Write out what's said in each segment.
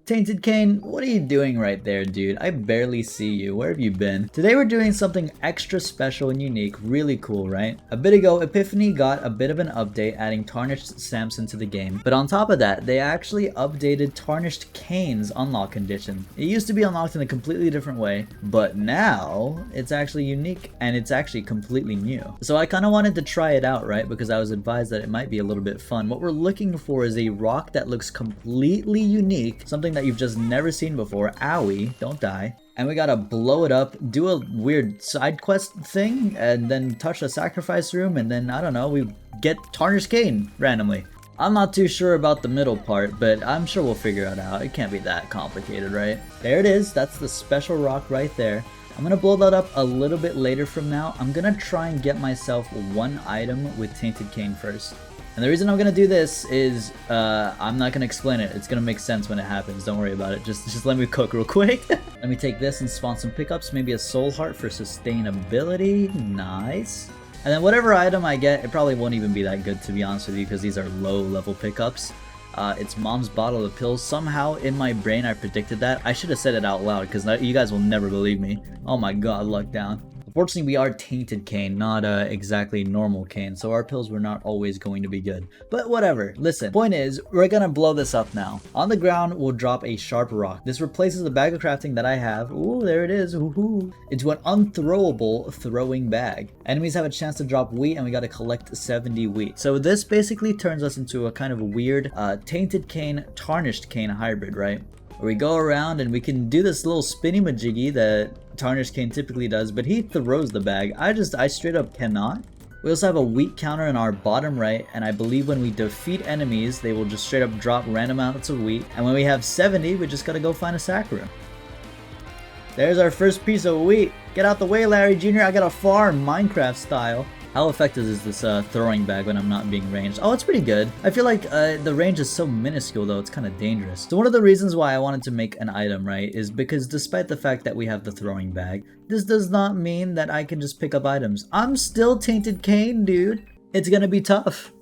Tainted Cain, what are you doing right there, dude? I barely see you. Where have you been? Today we're doing something extra special and unique. Really cool, right? A bit ago, Epiphany got a bit of an update adding Tarnished Samson to the game. But on top of that, they actually updated Tarnished Cain's unlock condition. It used to be unlocked in a completely different way, but now it's actually unique and it's actually completely new. So I kind of wanted to try it out, right? Because I was advised that it might be a little bit fun. What we're looking for is a rock that looks completely unique, something that you've just never seen before. Owie, don't die. And we gotta blow it up, do a weird side quest thing, and then touch the sacrifice room, and then, I don't know, we get Tarnished Cain randomly. I'm not too sure about the middle part, but I'm sure we'll figure it out. It can't be that complicated, right? There it is. That's the special rock right there. I'm gonna blow that up a little bit later from now. I'm gonna try and get myself one item with Tainted Cain first. And the reason I'm gonna do this is, I'm not gonna explain it. It's gonna make sense when it happens. Don't worry about it. Just let me cook real quick. Let me take this and spawn some pickups. Maybe a soul heart for sustainability. Nice. And then whatever item I get, it probably won't even be that good, to be honest with you, because these are low level pickups. It's mom's bottle of pills. Somehow in my brain I predicted that. I should have said it out loud because you guys will never believe me. Oh my god, luck down. Unfortunately, we are Tainted Cain, not exactly normal Cain, so our pills were not always going to be good. But whatever, listen, point is, we're gonna blow this up now. On the ground, we'll drop a sharp rock. This replaces the bag of crafting that I have, ooh, there it is, woohoo, into an unthrowable throwing bag. Enemies have a chance to drop wheat, and we gotta collect 70 wheat. So this basically turns us into a kind of weird Tainted Cain, Tarnished Cain hybrid, right? Where we go around and we can do this little spinny majiggy that Tarnished Cain typically does, but he throws the bag. I straight up cannot. We also have a wheat counter in our bottom right, and I believe when we defeat enemies, they will just straight up drop random amounts of wheat. And when we have 70, we just gotta go find a sack room. There's our first piece of wheat. Get out the way, Larry Jr. I gotta farm Minecraft style. How effective is this throwing bag when I'm not being ranged? Oh, it's pretty good. I feel like the range is so minuscule though, it's kind of dangerous. So one of the reasons why I wanted to make an item, right, is because despite the fact that we have the throwing bag, this does not mean that I can just pick up items. I'm still Tainted Cain, dude. It's gonna be tough.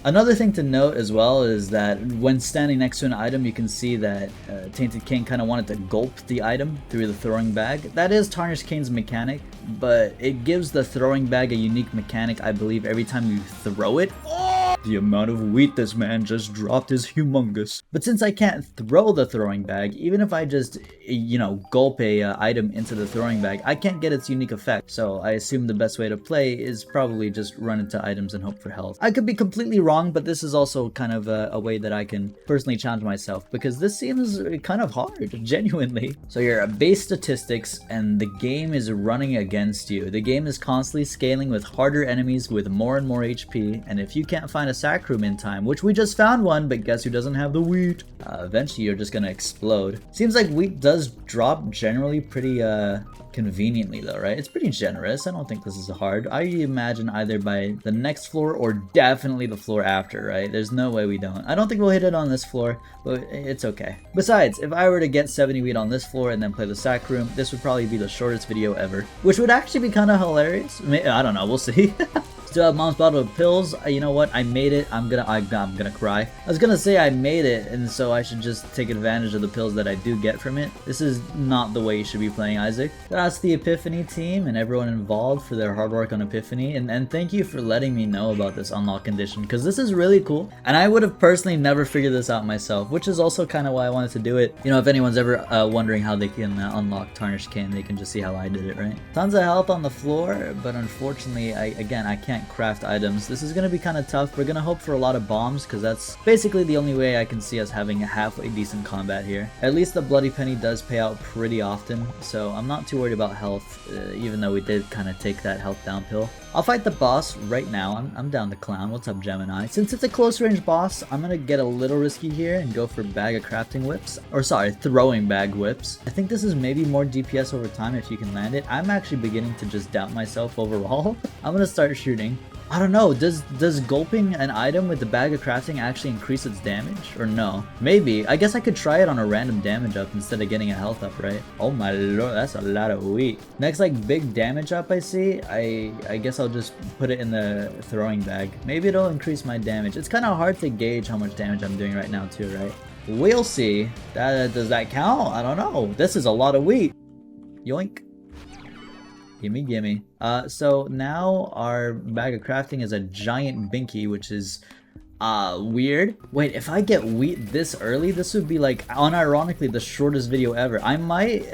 Another thing to note as well is that when standing next to an item, you can see that Tainted Cain kind of wanted to gulp the item through the throwing bag. That is Tarnished Cain's mechanic, but it gives the throwing bag a unique mechanic, I believe, every time you throw it. Oh! The amount of wheat this man just dropped is humongous. But since I can't throw the throwing bag, even if I just, you know, gulp a item into the throwing bag, I can't get its unique effect. So I assume the best way to play is probably just run into items and hope for health. I could be completely wrong, but this is also kind of a way that I can personally challenge myself, because this seems kind of hard, genuinely. So you're at base statistics and the game is running against you. The game is constantly scaling with harder enemies with more and more HP, and if you can't find a sack room in time, which we just found one, but guess who doesn't have the wheat? Eventually you're just gonna explode. Seems like wheat does drop generally pretty conveniently though, right? It's pretty generous. I don't think this is hard. I imagine either by the next floor or definitely the floor after, right? There's no way we don't. I don't think we'll hit it on this floor, but it's okay. Besides, if I were to get 70 wheat on this floor and then play the sack room, this would probably be the shortest video ever, which would actually be kind of hilarious. I don't know, we'll see. Still have mom's bottle of pills. You know what? I made it. I'm gonna cry. I was gonna say I made it, and so I should just take advantage of the pills that I do get from it. This is not the way you should be playing Isaac. That's the Epiphany team and everyone involved for their hard work on Epiphany, and thank you for letting me know about this unlock condition, because this is really cool, and I would have personally never figured this out myself, which is also kind of why I wanted to do it. You know, if anyone's ever wondering how they can unlock Tarnished Cain, they can just see how I did it, right? Tons of health on the floor, but unfortunately, I can't craft items. This is gonna be kind of tough. We're gonna hope for a lot of bombs, because that's basically the only way I can see us having a halfway decent combat here. At least the bloody penny does pay out pretty often, so I'm not too worried about health, even though we did kind of take that health down pill. I'll fight the boss right now. I'm down to clown. What's up, Gemini? Since it's a close range boss, I'm gonna get a little risky here and go for bag of crafting whips. Or sorry, throwing bag whips. I think this is maybe more DPS over time if you can land it. I'm actually beginning to just doubt myself overall. I'm gonna start shooting. I don't know, does gulping an item with the bag of crafting actually increase its damage? Or no? Maybe. I guess I could try it on a random damage up instead of getting a health up, right? Oh my lord, that's a lot of wheat. Next like big damage up I see, I guess I'll just put it in the throwing bag. Maybe it'll increase my damage. It's kind of hard to gauge how much damage I'm doing right now too, right? We'll see. Does that count? I don't know. This is a lot of wheat. Yoink. Gimme, gimme. So now our bag of crafting is a giant binky, which is weird. Wait, if I get wheat this early, this would be like unironically the shortest video ever. I might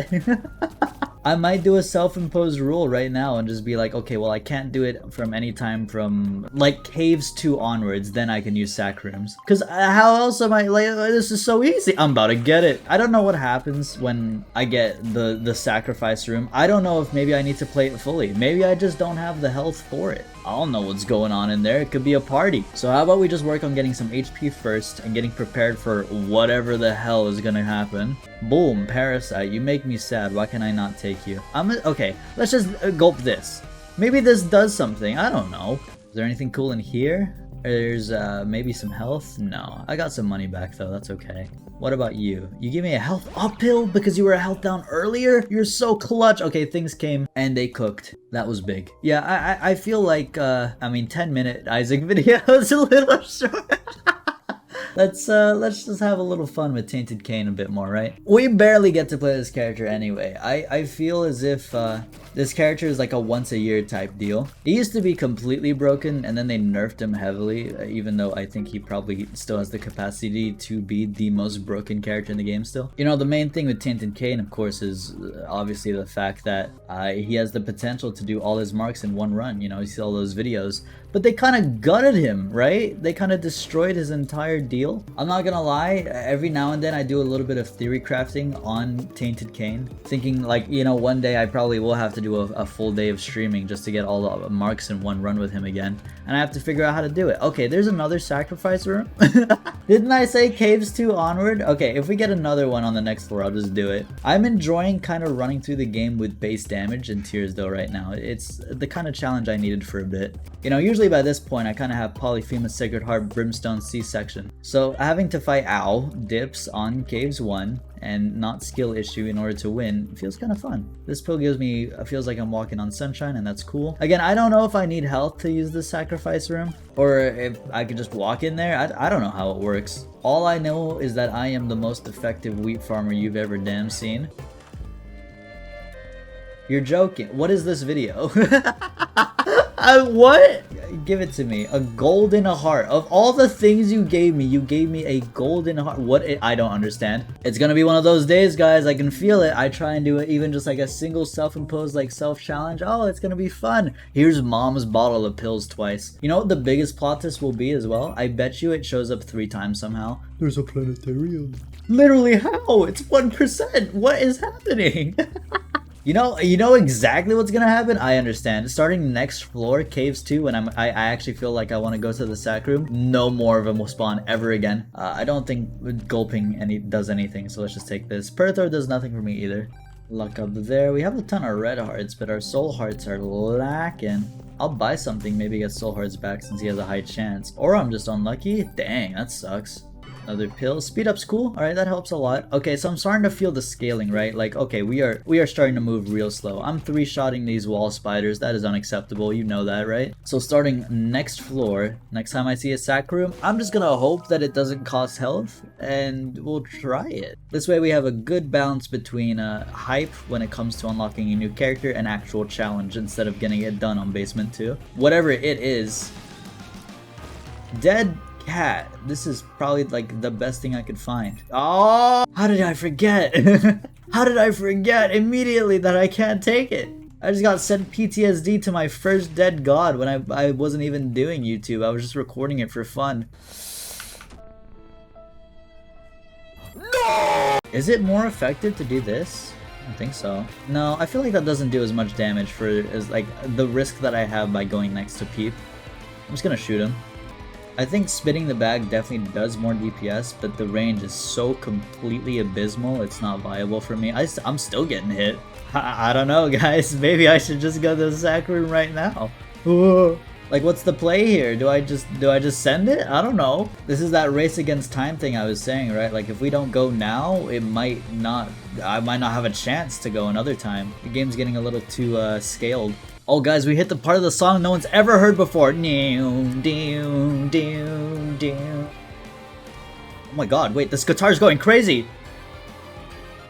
I might do a self-imposed rule right now and just be like, okay, well, I can't do it from any time from like caves 2 onwards, then I can use sac rooms. Because how else am I, like, this is so easy. I'm about to get it. I don't know what happens when I get the sacrifice room. I don't know if maybe I need to play it fully. Maybe I just don't have the health for it. I don't know what's going on in there. It could be a party. So how about we just work on getting some HP first and getting prepared for whatever the hell is gonna happen. Boom, Parasite. You make me sad. Why can I not take you? Okay, let's just gulp this. Maybe this does something. I don't know. Is there anything cool in here? There's maybe some health? No. I got some money back though. That's okay. What about you? You give me a health up pill because you were a health down earlier? You're so clutch. Okay, things came and they cooked. That was big. Yeah, I feel like, 10-minute Isaac video is a little short. Let's just have a little fun with Tainted Cain a bit more, right? We barely get to play this character anyway. I feel as if this character is like a once a year type deal. He used to be completely broken and then they nerfed him heavily, even though I think he probably still has the capacity to be the most broken character in the game still. You know, the main thing with Tainted Cain, of course, is obviously the fact that he has the potential to do all his marks in one run. You know, you see all those videos. But they kind of gutted him, right? They kind of destroyed his entire deal. I'm not gonna lie, every now and then I do a little bit of theory crafting on Tainted Cain. Thinking like, you know, one day I probably will have to do a full day of streaming just to get all the marks in one run with him again. And I have to figure out how to do it. Okay, there's another sacrifice room. Didn't I say caves 2 onward? Okay, if we get another one on the next floor, I'll just do it. I'm enjoying kind of running through the game with base damage and tears though right now. It's the kind of challenge I needed for a bit. You know, usually by this point I kind of have Polyphemus Sacred Heart Brimstone C-section. So having to fight Owl, dips on caves 1, and not skill issue in order to win feels kind of fun. This pill feels like I'm walking on sunshine, and that's cool. Again, I don't know if I need health to use the sacrifice room or if I could just walk in there. I don't know how it works. All I know is that I am the most effective wheat farmer you've ever damn seen. You're joking. What is this video? What? Give it to me. A gold and a heart. Of all the things you gave me a gold and a heart. What? I don't understand. It's gonna be one of those days, guys. I can feel it. I try and do it even just like a single self-imposed like self-challenge. Oh, it's gonna be fun. Here's mom's bottle of pills twice. You know what the biggest plot twist will be as well? I bet you it shows up 3 times somehow. There's a planetarium. Literally how? It's 1%. What is happening? You know exactly what's gonna happen? I understand. Starting next floor, caves 2, when I actually feel like I want to go to the sac room, no more of them will spawn ever again. I don't think gulping does anything, so let's just take this. Perthor does nothing for me either. Luck up there. We have a ton of red hearts, but our soul hearts are lacking. I'll buy something, maybe get soul hearts back since he has a high chance. Or I'm just unlucky. Dang, that sucks. Another pill. Speed up's cool. Alright, that helps a lot. Okay, so I'm starting to feel the scaling, right? Like, okay, we are starting to move real slow. I'm 3-shotting these wall spiders. That is unacceptable. You know that, right? So starting next floor, next time I see a sac room, I'm just gonna hope that it doesn't cost health, and we'll try it. This way we have a good balance between hype when it comes to unlocking a new character and actual challenge instead of getting it done on basement 2. Whatever it is. Dead cat. This is probably like the best thing I could find. Oh, how did I forget? How did I forget immediately that I can't take it? I just got sent PTSD to my first dead god when I wasn't even doing YouTube. I was just recording it for fun. No! Is it more effective to do this? I think so. No, I feel like that doesn't do as much damage as like the risk that I have by going next to Peep. I'm just gonna shoot him. I think spitting the bag definitely does more DPS, but the range is so completely abysmal, it's not viable for me. I'm still getting hit. I don't know, guys. Maybe I should just go to the sac room right now. Like, what's the play here? Do I just send it? I don't know. This is that race against time thing I was saying, right? Like, if we don't go now, I might not have a chance to go another time. The game's getting a little too scaled. Oh guys, we hit the part of the song no one's ever heard before. Oh my god, wait, this guitar's going crazy!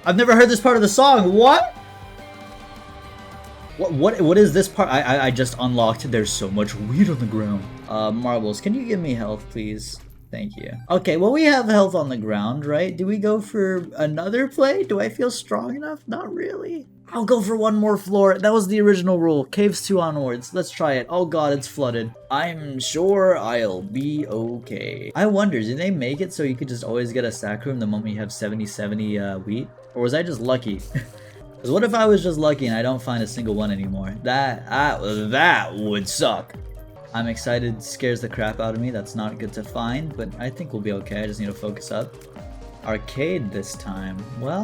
I've never heard this part of the song, what? What is this part? I just unlocked. There's so much weed on the ground. Marbles, can you give me health, please? Thank you. Okay, well, we have health on the ground, right? Do we go for another play? Do I feel strong enough? Not really. I'll go for one more floor. That was the original rule. Caves 2 onwards. Let's try it. Oh god, it's flooded. I'm sure I'll be okay. I wonder, did they make it so you could just always get a sack room the moment you have 70 wheat? Or was I just lucky? Because what if I was just lucky and I don't find a single one anymore? That would suck. I'm excited, scares the crap out of me. That's not good to find, but I think we'll be okay. I just need to focus up. Arcade this time. Well,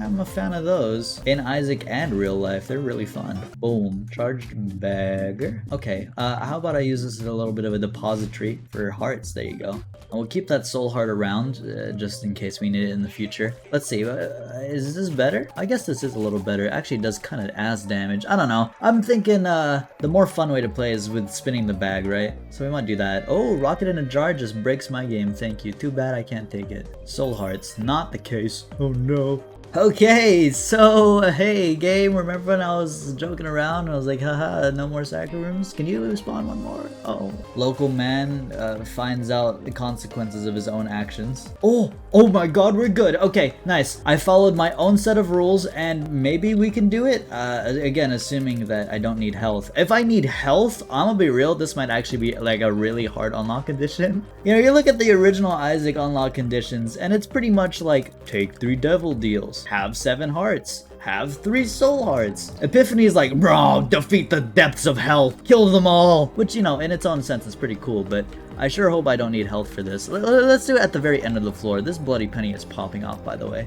I'm a fan of those. In Isaac and real life, they're really fun. Boom, charged bag. Okay, how about I use this as a little bit of a depository for hearts? There you go. And we'll keep that soul heart around, just in case we need it in the future. Let's see, is this better? I guess this is a little better. Actually, it does kind of ass damage. I don't know. I'm thinking the more fun way to play is with spinning the bag, right? So we might do that. Oh, rocket in a jar just breaks my game. Thank you. Too bad I can't take it. Soul hearts, not the case. Oh no. Okay, so hey game, remember when I was joking around and I was like, haha, no more sack rooms? Can you respawn one more? Oh. Local man finds out the consequences of his own actions. Oh my god, we're good. Okay, nice. I followed my own set of rules and maybe we can do it. Again, assuming that I don't need health. If I need health, I'm gonna be real, this might actually be like a really hard unlock condition. You know, you look at the original Isaac unlock conditions and it's pretty much like, take 3 devil deals. Have 7 hearts. Have 3 soul hearts. Epiphany is like, bro, defeat the depths of hell. Kill them all. Which, you know, in its own sense is pretty cool, but I sure hope I don't need health for this. Let's do it at the very end of the floor. This bloody penny is popping off, by the way.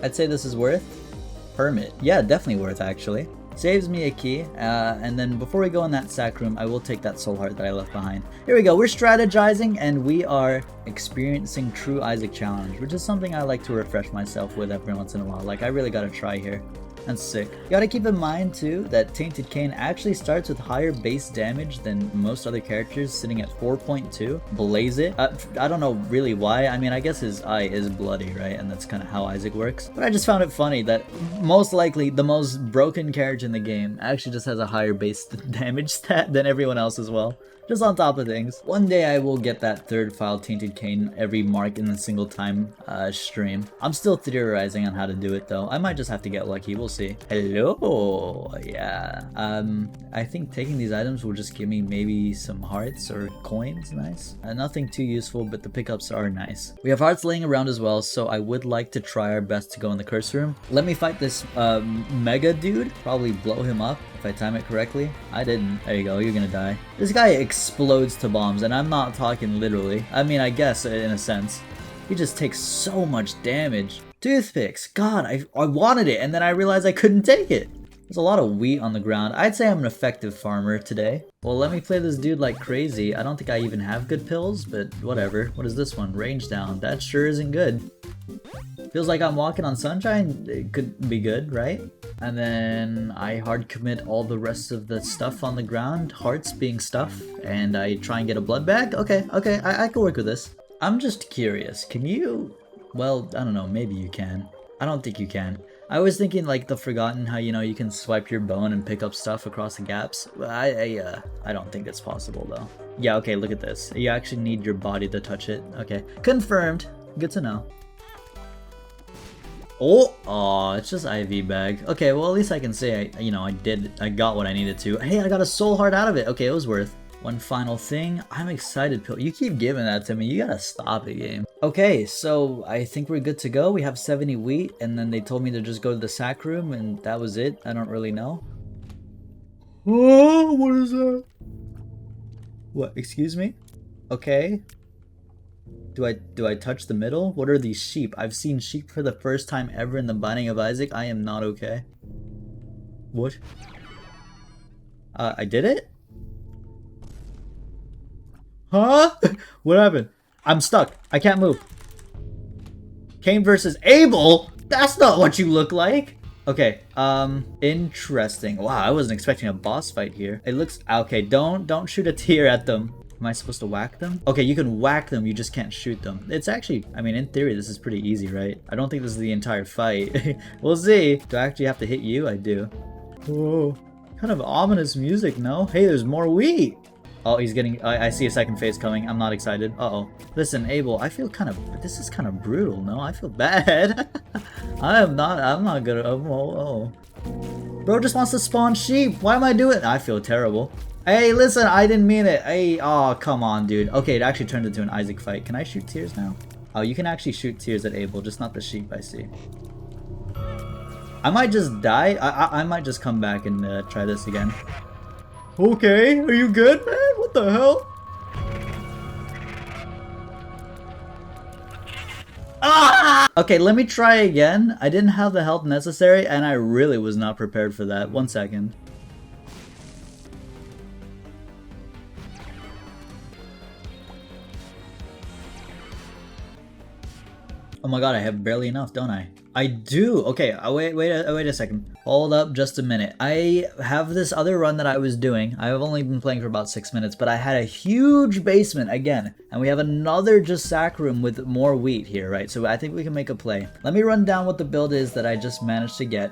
I'd say this is worth. Hermit. Yeah, definitely worth, actually. Saves me a key, and then before we go in that sack room, I will take that soul heart that I left behind. Here we go, we're strategizing, and we are experiencing true Isaac challenge, which is something I like to refresh myself with every once in a while. Like, I really gotta try here. That's sick. You gotta keep in mind too that Tainted Cain actually starts with higher base damage than most other characters, sitting at 4.2. Blaze it. I don't know really why. I mean, I guess his eye is bloody, right? And that's kind of how Isaac works. But I just found it funny that most likely the most broken character in the game actually just has a higher base damage stat than everyone else as well. Just on top of things. One day I will get that 3rd file Tainted Cain every mark in a single time stream. I'm still theorizing on how to do it though. I might just have to get lucky, we'll see. Hello, yeah. I think taking these items will just give me maybe some hearts or coins, nice. Nothing too useful, but the pickups are nice. We have hearts laying around as well, so I would like to try our best to go in the curse room. Let me fight this mega dude, probably blow him up. If I time it correctly. I didn't. There you go, you're gonna die. This guy explodes to bombs, and I'm not talking literally. I mean, I guess in a sense. He just takes so much damage. Toothpicks. God, I wanted it, and then I realized I couldn't take it. There's a lot of wheat on the ground. I'd say I'm an effective farmer today. Well, let me play this dude like crazy. I don't think I even have good pills, but whatever. What is this one? Range down. That sure isn't good. Feels like I'm walking on sunshine. It could be good, right? And then I hard commit all the rest of the stuff on the ground, hearts being stuff, and I try and get a blood bag. Okay, I can work with this. I'm just curious, can you, well, I don't know, maybe you can. I don't think you can. I was thinking like the Forgotten, how you know you can swipe your bone and pick up stuff across the gaps. I don't think that's possible though. Yeah, okay, look at this. You actually need your body to touch it. Okay, confirmed. Good to know. Oh, it's just IV bag. Okay, well at least I can say I got what I needed to. Hey, I got a soul heart out of it. Okay, it was worth. One final thing. I'm excited, Pill. You keep giving that to me. You gotta stop it, game. Okay, so I think we're good to go. We have 70 wheat, and then they told me to just go to the sack room, and that was it. I don't really know. Oh, what is that? What? Excuse me? Okay. Do I touch the middle? What are these sheep? I've seen sheep for the first time ever in the Binding of Isaac. I am not okay. What? I did it? Huh? What happened? I'm stuck. I can't move. Cain versus Abel? That's not what you look like. Okay, interesting. Wow, I wasn't expecting a boss fight here. It looks, okay, don't shoot a tear at them. Am I supposed to whack them? Okay, you can whack them, you just can't shoot them. It's actually, I mean, in theory, this is pretty easy, right? I don't think this is the entire fight. We'll see. Do I actually have to hit you? I do. Whoa. Kind of ominous music, no? Hey, there's more wheat! Oh, he's getting... I see a second phase coming. I'm not excited. Uh-oh. Listen, Abel, I feel kind of... This is kind of brutal, no? I feel bad. I'm not gonna... Oh. Bro just wants to spawn sheep. Why am I doing... I feel terrible. Hey, listen, I didn't mean it. Hey, oh, come on, dude. Okay, it actually turned into an Isaac fight. Can I shoot tears now? Oh, you can actually shoot tears at Abel, just not the sheep, I see. I might just die. I might just come back and try this again. Okay, are you good, man? What the hell? Ah! Okay, let me try again. I didn't have the help necessary, and I really was not prepared for that. 1 second. Oh my god, I have barely enough, don't I? I do! Okay, wait a second. Hold up just a minute. I have this other run that I was doing. I've only been playing for about 6 minutes, but I had a huge basement again. And we have another just sack room with more wheat here, right? So I think we can make a play. Let me run down what the build is that I just managed to get.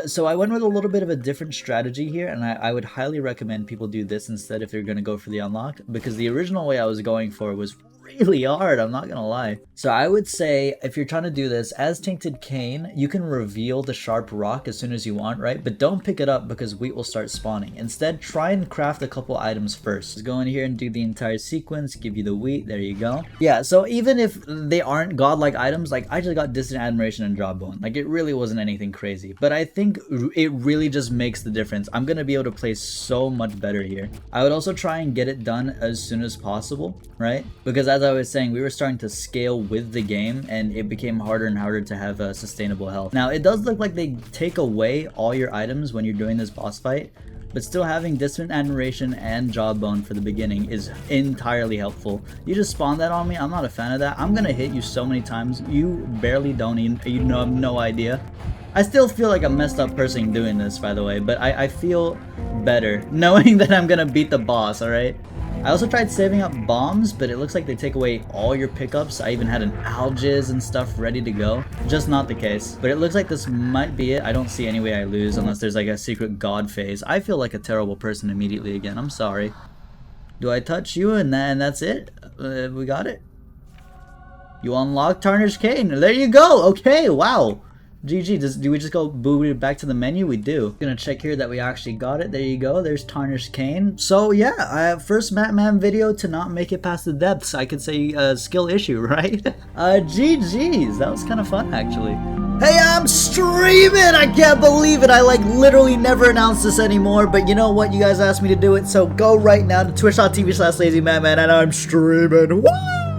So I went with a little bit of a different strategy here, and I would highly recommend people do this instead if they're going to go for the unlock, because the original way I was going for was really hard, I'm not gonna lie. So I would say if you're trying to do this as Tainted Cain, you can reveal the sharp rock as soon as you want, right? But don't pick it up because wheat will start spawning. Instead, try and craft a couple items first. Just go in here and do the entire sequence, give you the wheat, there you go. Yeah, so even if they aren't godlike items, like I just got Distant Admiration and Jawbone. Like it really wasn't anything crazy, but I think it really just makes the difference. I'm gonna be able to play so much better here. I would also try and get it done as soon as possible, right? Because as I was saying, we were starting to scale with the game and it became harder and harder to have a sustainable health. Now, it does look like they take away all your items when you're doing this boss fight, but still having Distant Admiration and Jawbone for the beginning is entirely helpful. You just spawn that on me, I'm not a fan of that. I'm gonna hit you so many times, you barely don't even, you have no idea. I still feel like a messed up person doing this, by the way, but I feel better knowing that I'm gonna beat the boss, alright? I also tried saving up bombs, but it looks like they take away all your pickups. I even had an Algiz and stuff ready to go. Just not the case. But it looks like this might be it. I don't see any way I lose unless there's like a secret god phase. I feel like a terrible person immediately again. I'm sorry. Do I touch you and that's it? We got it? You unlock Tarnished Cain. There you go. Okay, wow. GG, do we just go boot back to the menu? We do. Gonna check here that we actually got it. There you go. There's Tarnished Cain. So yeah, first Batman video to not make it past the depths. I could say skill issue, right? GG's. That was kind of fun, actually. Hey, I'm streaming! I can't believe it. I like literally never announce this anymore, but you know what? You guys asked me to do it, so go right now to twitch.tv/LazyMatman and I'm streaming. Woo!